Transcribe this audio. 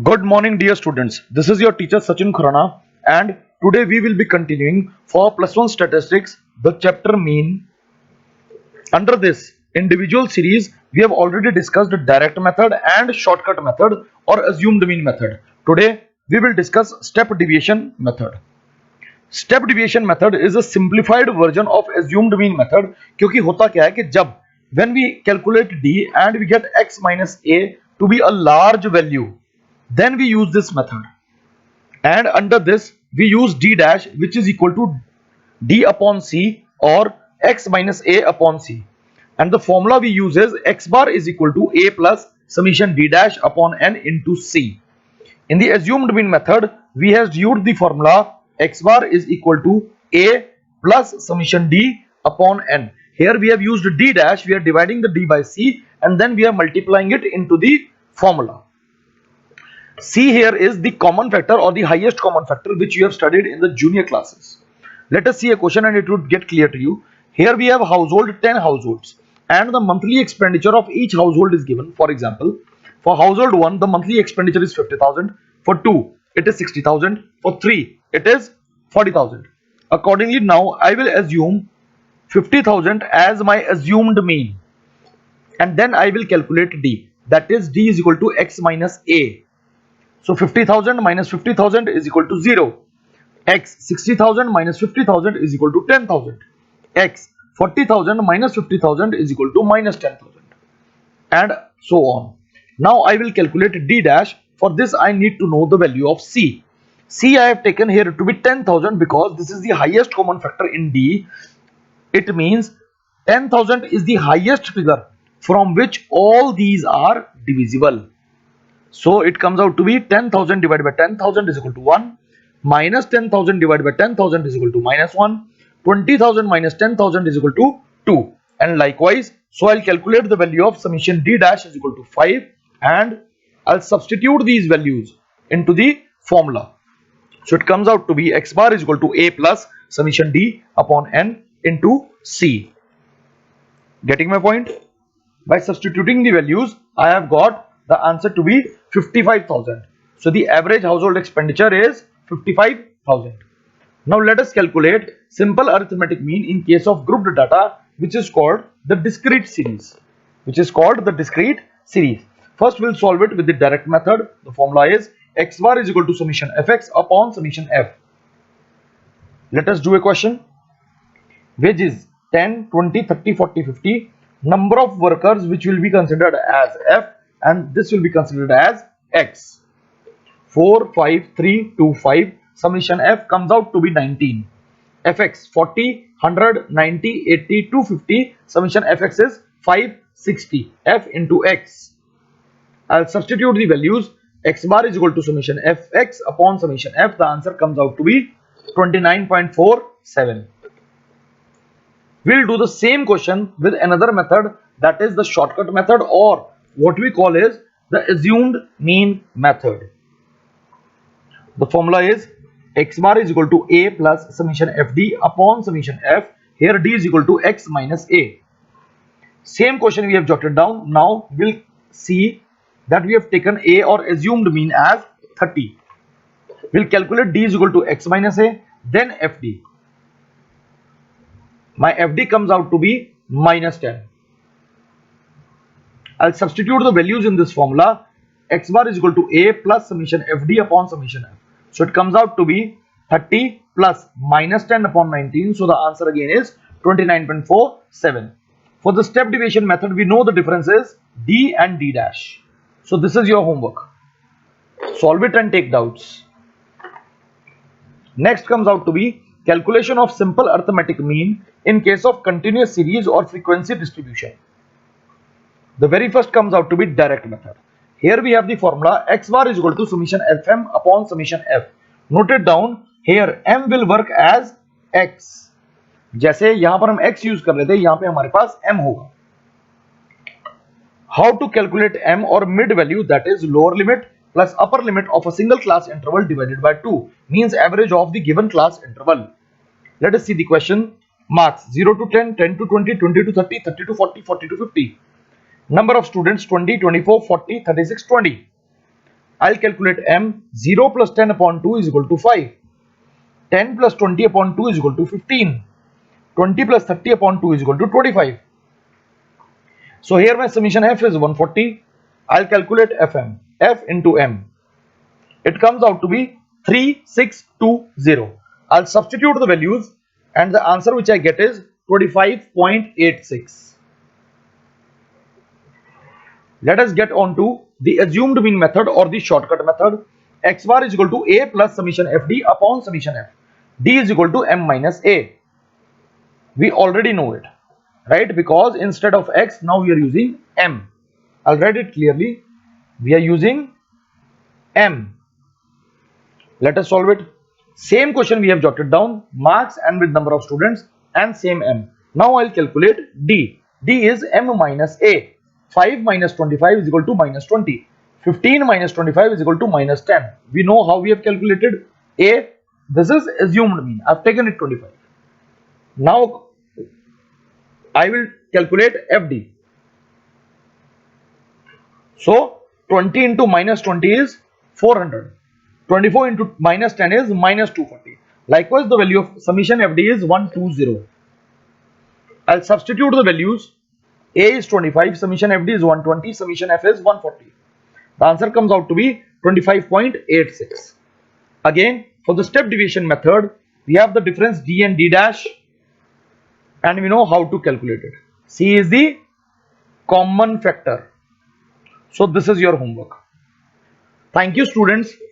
Good morning, dear students. This is your teacher Sachin Khurana, and today we will be continuing for plus one statistics, the chapter mean. Under this individual series, we have already discussed the direct method and shortcut method or assumed mean method. Today, we will discuss step deviation method. Step deviation method is a simplified version of assumed mean method. क्योंकि होता क्या है कि जब when we calculate d and we get x minus a to be a large value, then we use this method, and under this we use d dash, which is equal to d upon c or x minus a upon c, and the formula we use is x bar is equal to a plus summation d dash upon n into c. In the assumed mean method, we have used the formula x bar is equal to a plus summation d upon n. Here we have used d dash, we are dividing the d by c, and then we are multiplying it into the formula. C here is the common factor or the highest common factor which you have studied in the junior classes. Let us see a question and it would get clear to you. Here we have household 10 households and the monthly expenditure of each household is given. For example, for household 1 the monthly expenditure is 50,000, for 2 it is 60,000, for 3 it is 40,000. Accordingly, now I will assume 50,000 as my assumed mean, and then I will calculate d, that is d is equal to x minus a. So 50,000 minus 50,000 is equal to 0. X 60,000 minus 50,000 is equal to 10,000. X 40,000 minus 50,000 is equal to minus 10,000. And so on. Now I will calculate d dash. For this I need to know the value of c. C I have taken here to be 10,000 because this is the highest common factor in d. It means 10,000 is the highest figure from which all these are divisible. So it comes out to be 10,000 divided by 10,000 is equal to 1, minus 10,000 divided by 10,000 is equal to minus 1, 20,000 minus 10,000 is equal to 2, and likewise, so I'll calculate the value of summation d dash is equal to 5, and I'll substitute these values into the formula. So it comes out to be x bar is equal to a plus summation d upon n into c. Getting my point? By substituting the values, I have got the answer to be 55,000. So the average household expenditure is 55,000. Now let us calculate simple arithmetic mean in case of grouped data, which is called the discrete series. First we'll solve it with the direct method. The formula is x bar is equal to summation fx upon summation f. Let us do a question. Wages 10, 20, 30, 40, 50. Number of workers which will be considered as f, and this will be considered as x. 4, 5, 3, 2, 5. Summation f comes out to be 19. Fx 40, 100, 90, 80, 250. Summation fx is 560. F into x. I'll substitute the values. X bar is equal to summation fx upon summation f. The answer comes out to be 29.47. We'll do the same question with another method, that is the shortcut method, or what we call is the assumed mean method. The formula is x bar is equal to a plus summation fd upon summation f. Here d is equal to x minus a. Same question we have jotted down. Now we'll see that we have taken a or assumed mean as 30. We'll calculate d is equal to x minus a, then fd. My fd comes out to be minus 10. I'll substitute the values in this formula. X bar is equal to a plus summation fd upon summation f. So it comes out to be 30 plus minus 10 upon 19. So the answer again is 29.47. For the step deviation method, we know the difference is d and d dash. So this is your homework. Solve it and take doubts. Next comes out to be calculation of simple arithmetic mean in case of continuous series or frequency distribution. The very first comes out to be direct method. Here we have the formula x bar is equal to summation fm upon summation f. Note it down. Here m will work as x. जैसे यहाँ पर हम x use कर रहे थे, यहाँ पे हमारे पास m होगा. How to calculate m or mid value, that is lower limit plus upper limit of a single class interval divided by 2, means average of the given class interval. Let us see the question. Marks 0 to 10, 10 to 20, 20 to 30, 30 to 40, 40 to 50. Number of students 20, 24, 40, 36, 20. I'll calculate m. 0 plus 10 upon 2 is equal to 5. 10 plus 20 upon 2 is equal to 15. 20 plus 30 upon 2 is equal to 25. So here my summation f is 140. I'll calculate fm. F into m. It comes out to be 3620. I'll substitute the values and the answer which I get is 25.86. Let us get on to the assumed mean method or the shortcut method. X bar is equal to a plus summation fd upon summation f. D is equal to m minus a. We already know it, right? Because instead of x, now we are using m. I'll write it clearly. We are using m. Let us solve it. Same question we have jotted down, marks and with number of students and same m. Now I'll calculate d. D is m minus a. 5 minus 25 is equal to minus 20. 15 minus 25 is equal to minus 10. We know how we have calculated a. This is assumed mean. I've taken it 25. Now I will calculate fd. So 20 into minus 20 is 400. 24 into minus 10 is minus 240. Likewise, the value of summation fd is 120. I'll substitute the values. A is 25, summation fd is 120, summation f is 140. The answer comes out to be 25.86. Again, for the step deviation method, we have the difference d and d dash and we know how to calculate it. C is the common factor. So this is your homework. Thank you, students.